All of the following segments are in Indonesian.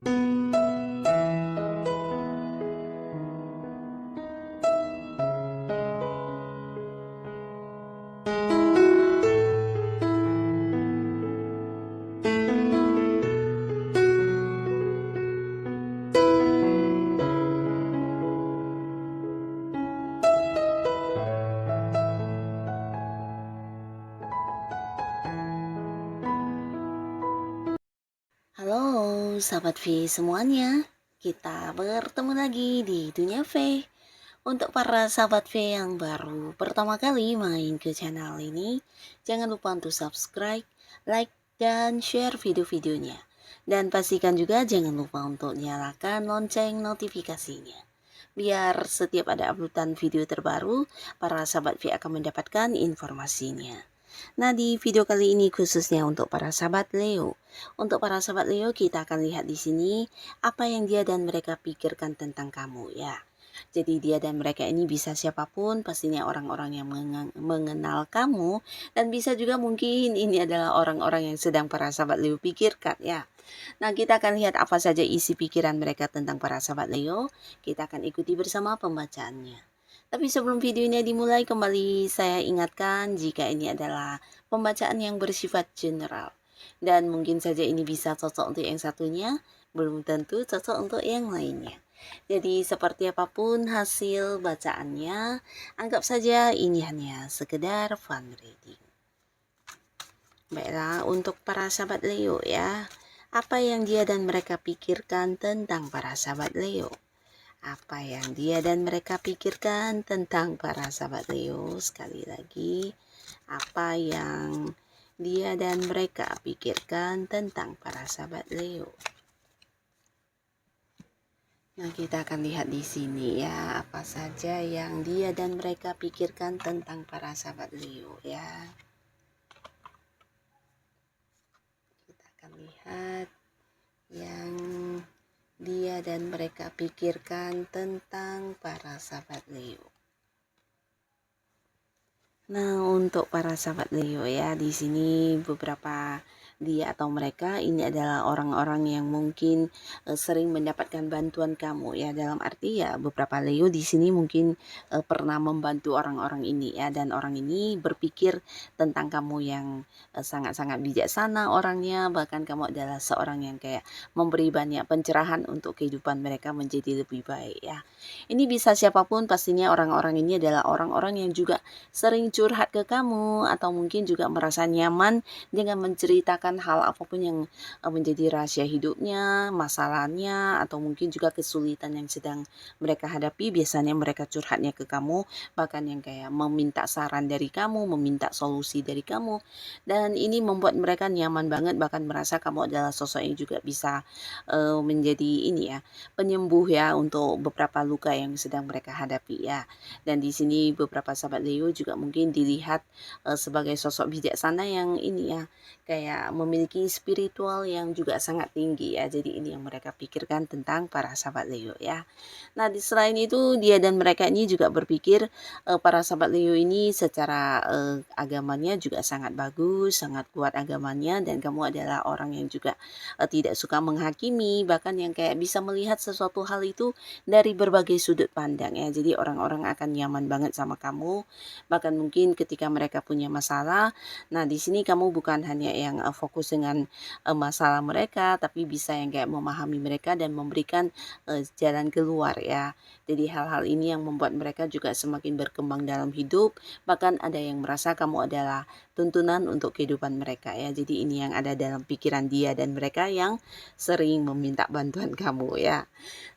Halo sahabat V semuanya, kita bertemu lagi di Dunia V. Untuk para sahabat V yang baru pertama kali main ke channel ini, jangan lupa untuk subscribe, like, dan share video-videonya. Dan pastikan juga jangan lupa untuk nyalakan lonceng notifikasinya. Biar setiap ada uploadan video terbaru, para sahabat V akan mendapatkan informasinya. Nah, di video kali ini khususnya untuk para sahabat Leo. Untuk para sahabat Leo, kita akan lihat di sini apa yang dia dan mereka pikirkan tentang kamu ya. Jadi dia dan mereka ini bisa siapapun, pastinya orang-orang yang mengenal kamu, dan bisa juga mungkin ini adalah orang-orang yang sedang para sahabat Leo pikirkan ya. Nah, kita akan lihat apa saja isi pikiran mereka tentang para sahabat Leo. Kita akan ikuti bersama pembacaannya. Tapi sebelum video ini dimulai, kembali saya ingatkan jika ini adalah pembacaan yang bersifat general. Dan mungkin saja ini bisa cocok untuk yang satunya, belum tentu cocok untuk yang lainnya. Jadi seperti apapun hasil bacaannya, anggap saja ini hanya sekedar fun reading. Baiklah, untuk para sahabat Leo ya, apa yang dia dan mereka pikirkan tentang para sahabat Leo? Apa yang dia dan mereka pikirkan tentang para sahabat Leo? Sekali lagi, apa yang dia dan mereka pikirkan tentang para sahabat Leo? Nah, kita akan lihat di sini ya, apa saja yang dia dan mereka pikirkan tentang para sahabat Leo ya. Kita akan lihat yang dia dan mereka pikirkan tentang para sahabat Leo. Nah, untuk para sahabat Leo ya, di sini beberapa dia atau mereka ini adalah orang-orang yang mungkin sering mendapatkan bantuan kamu ya, dalam arti ya beberapa Leo di sini mungkin pernah membantu orang-orang ini ya, dan orang ini berpikir tentang kamu yang sangat-sangat bijaksana orangnya, bahkan kamu adalah seorang yang kayak memberi banyak pencerahan untuk kehidupan mereka menjadi lebih baik ya. Ini bisa siapapun, pastinya orang-orang ini adalah orang-orang yang juga sering curhat ke kamu, atau mungkin juga merasa nyaman dengan menceritakan hal apapun yang menjadi rahasia hidupnya, masalahnya, atau mungkin juga kesulitan yang sedang mereka hadapi. Biasanya mereka curhatnya ke kamu, bahkan yang kayak meminta saran dari kamu, meminta solusi dari kamu, dan ini membuat mereka nyaman banget, bahkan merasa kamu adalah sosok yang juga bisa menjadi ini ya, penyembuh ya untuk beberapa luka yang sedang mereka hadapi ya. Dan di sini beberapa sahabat Leo juga mungkin dilihat sebagai sosok bijaksana yang ini ya, kayak memiliki spiritual yang juga sangat tinggi ya. Jadi ini yang mereka pikirkan tentang para sahabat Leo ya. Nah, selain itu dia dan mereka ini juga berpikir para sahabat Leo ini secara agamanya juga sangat bagus, sangat kuat agamanya, dan kamu adalah orang yang juga tidak suka menghakimi, bahkan yang kayak bisa melihat sesuatu hal itu dari berbagai sudut pandang ya. Jadi orang-orang akan nyaman banget sama kamu. Bahkan mungkin ketika mereka punya masalah, nah di sini kamu bukan hanya yang fokus dengan masalah mereka, tapi bisa yang kayak memahami mereka dan memberikan jalan keluar ya. Jadi hal-hal ini yang membuat mereka juga semakin berkembang dalam hidup. Bahkan ada yang merasa kamu adalah tuntunan untuk kehidupan mereka ya. Jadi ini yang ada dalam pikiran dia dan mereka yang sering meminta bantuan kamu ya.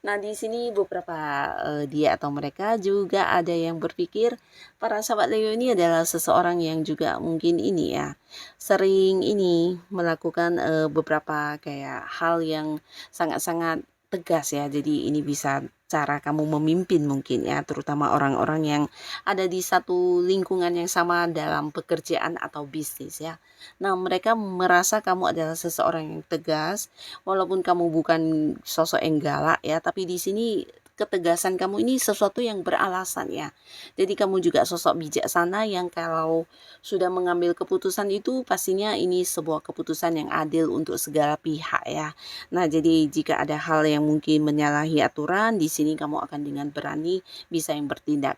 Nah, di sini beberapa dia atau mereka juga ada yang berpikir para sahabat Leo ini adalah seseorang yang juga mungkin ini ya, sering ini melakukan beberapa kayak hal yang sangat-sangat tegas ya. Jadi ini bisa cara kamu memimpin mungkin ya, terutama orang-orang yang ada di satu lingkungan yang sama dalam pekerjaan atau bisnis ya. Nah, mereka merasa kamu adalah seseorang yang tegas, walaupun kamu bukan sosok yang galak ya, tapi di sini ketegasan kamu ini sesuatu yang beralasan ya. Jadi kamu juga sosok bijaksana yang kalau sudah mengambil keputusan itu pastinya ini sebuah keputusan yang adil untuk segala pihak ya. Nah, jadi jika ada hal yang mungkin menyalahi aturan, di sini kamu akan dengan berani bisa yang bertindak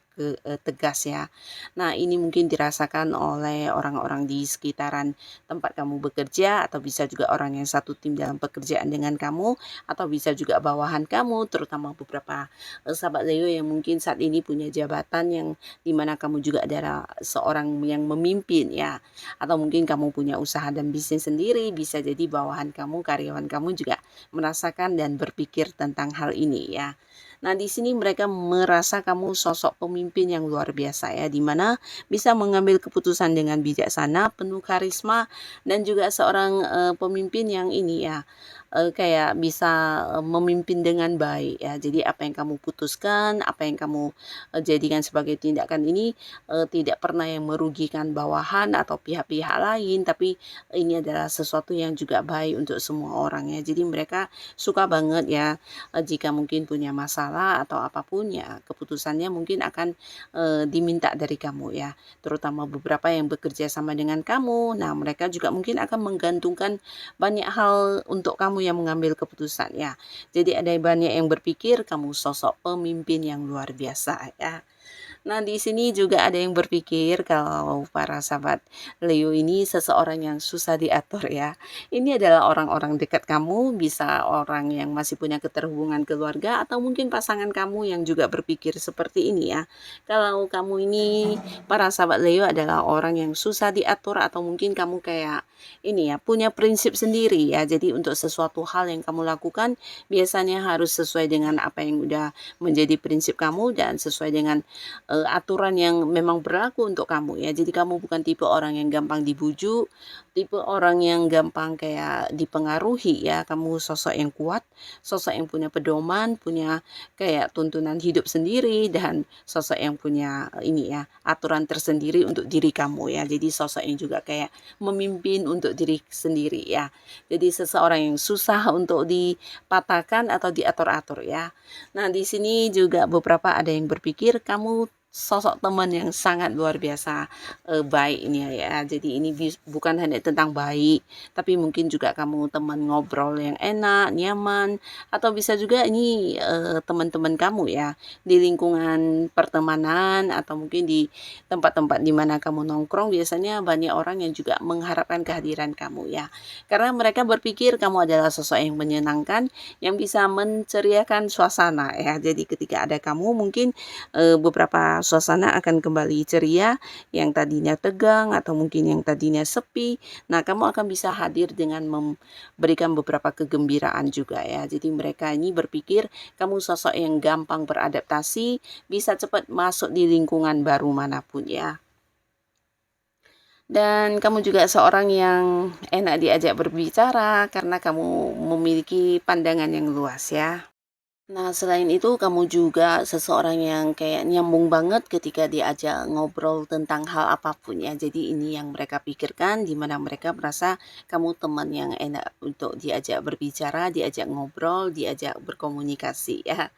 tegas ya. Nah, ini mungkin dirasakan oleh orang-orang di sekitaran tempat kamu bekerja, atau bisa juga orang yang satu tim dalam pekerjaan dengan kamu, atau bisa juga bawahan kamu, terutama beberapa sahabat Leo yang mungkin saat ini punya jabatan yang dimana kamu juga adalah seorang yang memimpin ya, atau mungkin kamu punya usaha dan bisnis sendiri, bisa jadi bawahan kamu, karyawan kamu juga merasakan dan berpikir tentang hal ini ya. Nah, di sini mereka merasa kamu sosok pemimpin yang luar biasa ya, di mana bisa mengambil keputusan dengan bijaksana, penuh karisma, dan juga seorang pemimpin yang ini ya, kayak bisa memimpin dengan baik ya. Jadi apa yang kamu putuskan, apa yang kamu jadikan sebagai tindakan ini tidak pernah yang merugikan bawahan atau pihak-pihak lain, tapi ini adalah sesuatu yang juga baik untuk semua orang ya. Jadi mereka suka banget ya jika mungkin punya masalah atau apapun ya, keputusannya mungkin akan diminta dari kamu ya, terutama beberapa yang bekerja sama dengan kamu. Nah, mereka juga mungkin akan menggantungkan banyak hal untuk kamu yang mengambil keputusan ya. Jadi ada banyak yang berpikir kamu sosok pemimpin yang luar biasa ya. Nah, di sini juga ada yang berpikir kalau para sahabat Leo ini seseorang yang susah diatur ya. Ini adalah orang-orang dekat kamu, bisa orang yang masih punya keterhubungan keluarga, atau mungkin pasangan kamu yang juga berpikir seperti ini ya. Kalau kamu ini, para sahabat Leo adalah orang yang susah diatur, atau mungkin kamu kayak ini ya, punya prinsip sendiri ya. Jadi untuk sesuatu hal yang kamu lakukan biasanya harus sesuai dengan apa yang udah menjadi prinsip kamu dan sesuai dengan aturan yang memang berlaku untuk kamu ya. Jadi kamu bukan tipe orang yang gampang dibujuk, tipe orang yang gampang kayak dipengaruhi ya. Kamu sosok yang kuat, sosok yang punya pedoman, punya kayak tuntunan hidup sendiri, dan sosok yang punya ini ya, aturan tersendiri untuk diri kamu ya. Jadi sosok yang juga kayak memimpin untuk diri sendiri ya. Jadi seseorang yang susah untuk dipatahkan atau diatur-atur ya. Nah, di sini juga beberapa ada yang berpikir kamu sosok teman yang sangat luar biasa baik ini ya. Jadi ini bukan hanya tentang baik, tapi mungkin juga kamu teman ngobrol yang enak, nyaman, atau bisa juga ini teman-teman kamu ya di lingkungan pertemanan, atau mungkin di tempat-tempat di mana kamu nongkrong, biasanya banyak orang yang juga mengharapkan kehadiran kamu ya. Karena mereka berpikir kamu adalah sosok yang menyenangkan, yang bisa menceriakan suasana ya. Jadi ketika ada kamu mungkin beberapa suasana akan kembali ceria, yang tadinya tegang atau mungkin yang tadinya sepi. Nah, kamu akan bisa hadir dengan memberikan beberapa kegembiraan juga ya. Jadi mereka ini berpikir kamu sosok yang gampang beradaptasi, bisa cepat masuk di lingkungan baru manapun ya. Dan kamu juga seorang yang enak diajak berbicara karena kamu memiliki pandangan yang luas ya. Nah, selain itu kamu juga seseorang yang kayak nyambung banget ketika diajak ngobrol tentang hal apapun ya. Jadi ini yang mereka pikirkan, di mana mereka merasa kamu teman yang enak untuk diajak berbicara, diajak ngobrol, diajak berkomunikasi ya.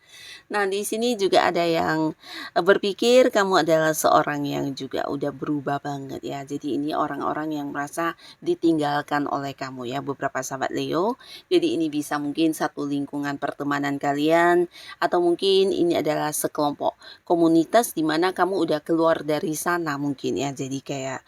Nah, di sini juga ada yang berpikir kamu adalah seorang yang juga udah berubah banget ya. Jadi ini orang-orang yang merasa ditinggalkan oleh kamu ya, beberapa sahabat Leo. Jadi ini bisa mungkin satu lingkungan pertemanan kalian, atau mungkin ini adalah sekelompok komunitas di mana kamu udah keluar dari sana mungkin ya. Jadi kayak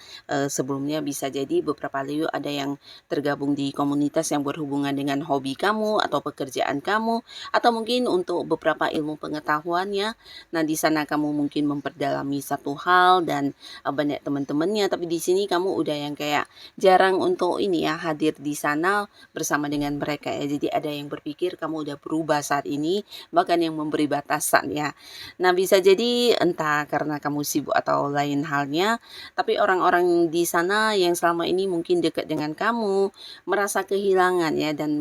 sebelumnya bisa jadi beberapa Leo ada yang tergabung di komunitas yang berhubungan dengan hobi kamu atau pekerjaan kamu, atau mungkin untuk beberapa ilmu pengetahuannya. Nah, di sana kamu mungkin memperdalami satu hal dan banyak teman-temannya, tapi di sini kamu udah yang kayak jarang untuk ini ya, hadir di sana bersama dengan mereka ya. Jadi ada yang berpikir kamu udah berubah saat ini, bahkan yang memberi batasan ya. Nah, bisa jadi entah karena kamu sibuk atau lain halnya, tapi orang-orang di sana yang selama ini mungkin dekat dengan kamu merasa kehilangan ya, dan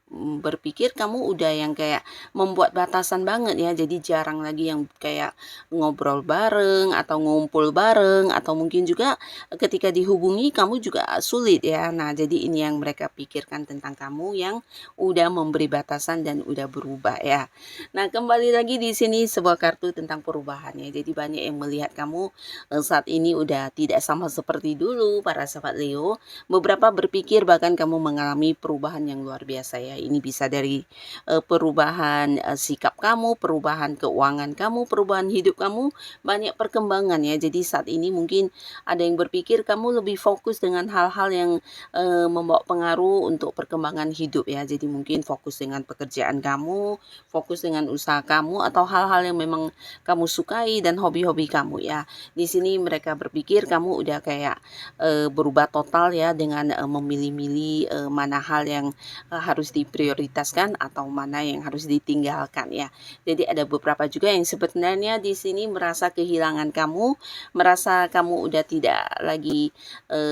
berpikir kamu udah yang kayak membuat batasan banget ya, jadi jarang lagi yang kayak ngobrol bareng atau ngumpul bareng, atau mungkin juga ketika dihubungi kamu juga sulit ya. Nah, jadi ini yang mereka pikirkan tentang kamu yang udah memberi batasan dan udah berubah ya. Nah, kembali lagi di sini sebuah kartu tentang perubahan ya. Jadi banyak yang melihat kamu saat ini udah tidak sama seperti dulu para sahabat Leo. Beberapa berpikir bahkan kamu mengalami perubahan yang luar biasa ya. Ini bisa dari perubahan sikap kamu, perubahan keuangan kamu, perubahan hidup kamu, banyak perkembangan ya. Jadi saat ini mungkin ada yang berpikir kamu lebih fokus dengan hal-hal yang membawa pengaruh untuk perkembangan hidup ya. Jadi mungkin fokus dengan pekerjaan kamu, fokus dengan usaha kamu, atau hal-hal yang memang kamu sukai dan hobi-hobi kamu ya. Di sini mereka berpikir kamu udah kayak berubah total ya, dengan memilih-milih mana hal yang harus diprioritaskan atau mana yang harus ditinggalkan ya. Jadi ada beberapa juga yang sebenarnya di sini merasa kehilangan kamu, merasa kamu udah tidak lagi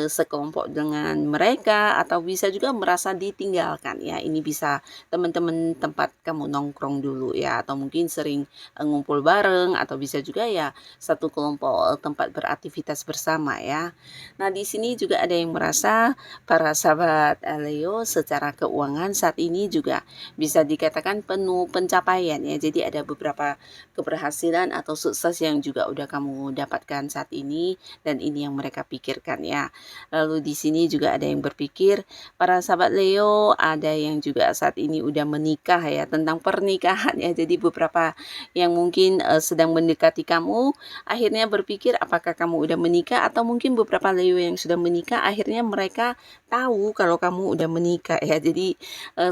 sekelompok dengan mereka, atau bisa juga merasa ditinggalkan ya. Ini bisa teman-teman tempat kamu nongkrong dulu ya, atau mungkin sering ngumpul bareng, atau bisa juga ya satu kelompok tempat beraktivitas bersama ya. Nah, di sini juga ada yang merasa para sahabat Leo secara keuangan saat ini juga bisa dikatakan penuh pencapaian ya. Jadi ada beberapa keberhasilan atau sukses yang juga udah kamu dapatkan saat ini, dan ini yang mereka pikirkan ya. Lalu di sini juga ada yang berpikir para sahabat Leo ada yang juga saat ini udah menikah ya, tentang pernikahan ya. Jadi beberapa yang mungkin sedang mendekati kamu akhirnya berpikir apakah kamu udah menikah, atau mungkin beberapa Leo yang sudah menikah akhirnya mereka tahu kalau kamu udah menikah ya. Jadi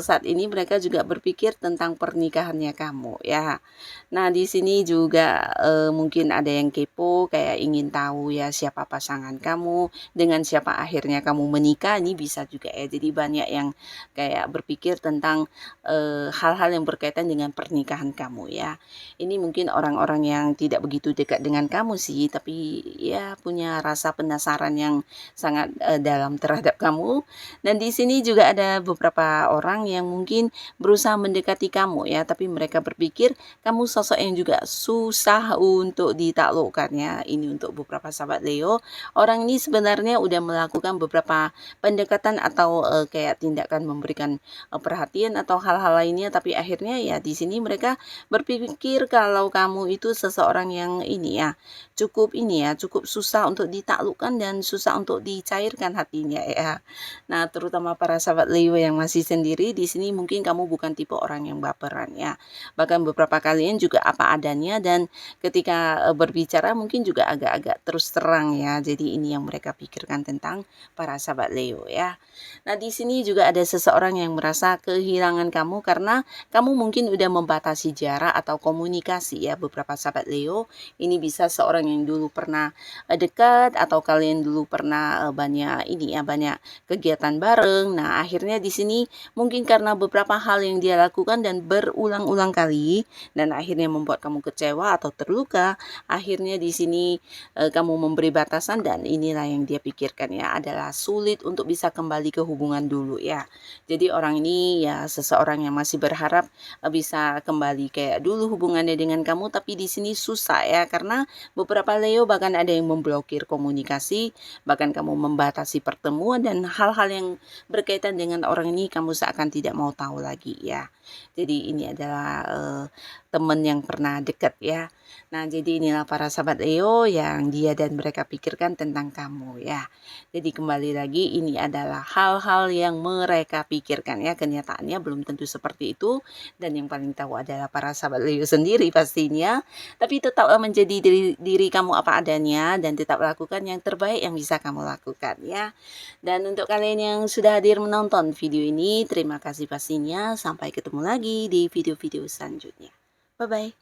saat ini mereka juga berpikir tentang pernikahannya kamu ya. Nah, di sini juga mungkin ada yang kepo kayak ingin tahu ya siapa pasangan kamu, dengan siapa akhirnya kamu menikah, ini bisa juga ya. Jadi banyak yang kayak berpikir tentang hal-hal yang berkaitan dengan pernikahan kamu ya. Ini mungkin orang-orang yang tidak begitu dekat dengan kamu sih, tapi ya punya rasa penasaran yang sangat dalam terhadap kamu. Dan di sini juga ada beberapa orang yang mungkin berusaha mendekati kamu ya, tapi mereka berpikir kamu sosok yang juga susah untuk ditaklukkan ya. Ini untuk beberapa sahabat Leo. Orang ini sebenarnya udah melakukan beberapa pendekatan atau kayak tindakan memberikan perhatian atau hal-hal lainnya, tapi akhirnya ya di sini mereka berpikir kalau kamu itu seseorang yang ini ya, cukup susah untuk ditaklukkan dan susah untuk dicairkan hatinya ya. Nah, terutama para sahabat Leo yang masih sendiri, di sini mungkin kamu bukan tipe orang yang baperan ya. Bahkan beberapa kalian juga apa adanya, dan ketika berbicara mungkin juga agak-agak terus terang ya. Jadi ini yang mereka pikirkan tentang para sahabat Leo ya. Nah, di sini juga ada seseorang yang merasa kehilangan kamu karena kamu mungkin udah membatasi jarak atau komunikasi ya. Beberapa sahabat Leo ini bisa seorang yang dulu pernah dekat, atau kalian dulu pernah banyak ini ya, banyak kegiatan bareng. Nah, akhirnya di sini mungkin karena beberapa hal yang dia lakukan dan berulang-ulang kali, dan akhirnya membuat kamu kecewa atau terluka, akhirnya di sini kamu memberi batasan, dan inilah yang dia pikirkan ya, adalah sulit untuk bisa kembali ke hubungan dulu ya. Jadi orang ini ya seseorang yang masih berharap bisa kembali kayak dulu hubungannya dengan kamu, tapi di sini susah ya, karena beberapa Leo bahkan ada yang memblokir komunikasi, bahkan kamu membatasi pertemuan, dan hal-hal yang berkaitan dengan orang ini kamu seakan tidak mau tahu lagi ya. Jadi ini adalah teman yang pernah dekat ya. Nah, jadi inilah para sahabat Leo yang dia dan mereka pikirkan tentang kamu ya. Jadi kembali lagi, ini adalah hal-hal yang mereka pikirkan ya. Kenyataannya belum tentu seperti itu, dan yang paling tahu adalah para sahabat Leo sendiri pastinya. Tapi tetaplah menjadi diri kamu apa adanya, dan tetap lakukan yang terbaik yang bisa kamu lakukan ya. Dan untuk kalian yang sudah hadir menonton video ini, terima kasih pastinya. Sampai ketemu lagi di video-video selanjutnya. Bye-bye.